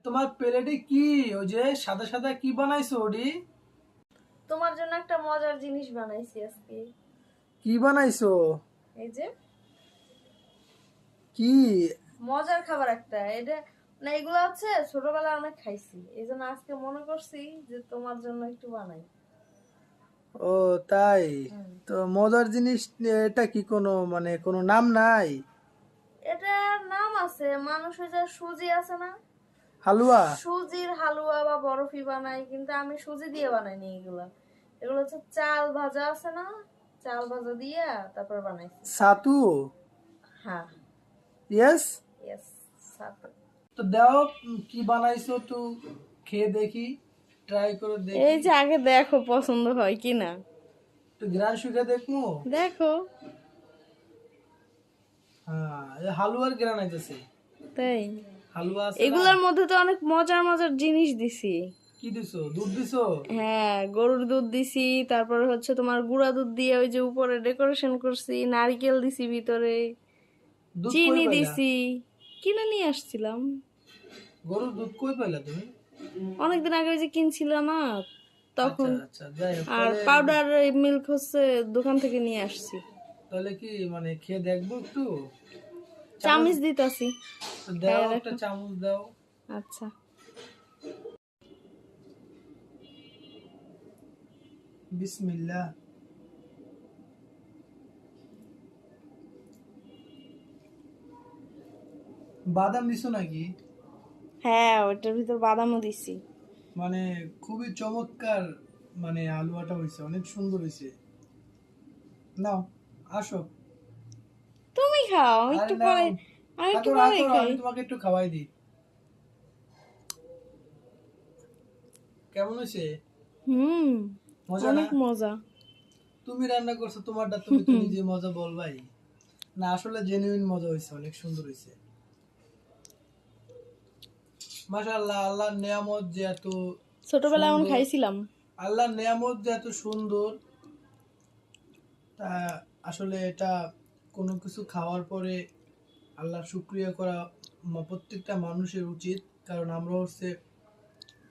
তোমার প্লেটে কি ওই যে সাদা সাদা কি বানাইছো ওডি? তোমার জন্য একটা মজার জিনিস বানাইছি আজকে। কি বানাইছো? এই যে কি? মজার খাবার একটা, এটা না, এগুলো হচ্ছে ছোটবেলায় অনেক খাইছি, এই জন্য আজকে মনে করছি যে তোমার জন্য একটু বানাই। ও তাই? হুম। তো মজার জিনিস এটা কি কোনো মানে কোনো নাম নাই? এটার নাম আছে, মানুষ ওই যে সুজি আছে না, হালুয়া? সুজির হালুয়া বা বরফি বানাই, কিন্তু আমি সুজি দিয়ে বানাইনি। এগুলো এগুলো হচ্ছে চাল ভাজা আছে না, চাল ভাজা দিয়ে তারপর বানাইছি। ছাতু? হ্যাঁ। ইয়েস। ইয়েস। সাথে তো দাও, কি বানাইছো তো খেয়ে দেখি, ট্রাই করে এই দেখি। যে আগে দেখো পছন্দ হয় কিনা, তো গ্রান শুকে দেখমু। দেখো। হ্যাঁ, এই হালুয়ার গ্রান আইতেছে। তাই হালুয়া আছে না? এগুলোর মধ্যে তো অনেক মজার মজার জিনিস দিছি। কি দিছো? দুধ দিছো? হ্যাঁ, গরুর দুধ দিছি, তারপরে হচ্ছে তোমার গুঁড়া দুধ দিয়ে ওই যে উপরে ডেকোরেশন করছি, নারকেল দিছি ভিতরে, দুধ কই চিনি পাইলা? দিছি, কিনে নিয়ে আসছিলাম গরুর দুধ কই পাইলা তুমি? অনেকদিন আগে, ওই যে কিনছিল না আচ্ছা তখন। আচ্ছা, যাই হোক আর তাহলে। পাউডার মিল্ক হচ্ছে দোকান থেকে নিয়ে আসছি। তাহলে কি মানে খেয়ে দেখবো একটু? চামচ চামিচ দিতাছি, তো দাও, খাইয়া একটা দেখো। চামচ দাও। আচ্ছা। বিসমিল্লাহ। বাদাম দিছো নাকি? হ্যাঁ, ওটার ভিতর বাদামও দিছি। মানে খুবই চমৎকার, মানে আলুয়াটা হয়েছে, অনেক সুন্দর হয়েছে। নাও, আসো। তুমি খাও, আরে একটু নাও, পরে, আর একটু হাতো পরে হাতো, খাই। আমি তোমাকে একটু খাওয়াই দিই। কেমন হয়েছে? হুম, মজা না? অনেক মজা। তুমি রান্না করছো তোমারটা, তুমি তো নিজে মজা বলবাই। না আসলে জেনুইন মজা হয়েছে, অনেক সুন্দর হয়েছে। মাশাআল্লাহ, আল্লাহর নিয়ামত যে এত ছোটবেলায় এমন সুন্দর, খাইছিলাম। আল্লাহর নিয়ামত যে এত সুন্দর, তা আসলে এটা কোনো কিছু খাওয়ার পরে আল্লাহর শুকরিয়া করা প্রত্যেকটা মানুষের উচিত। কারণ আমরা হচ্ছে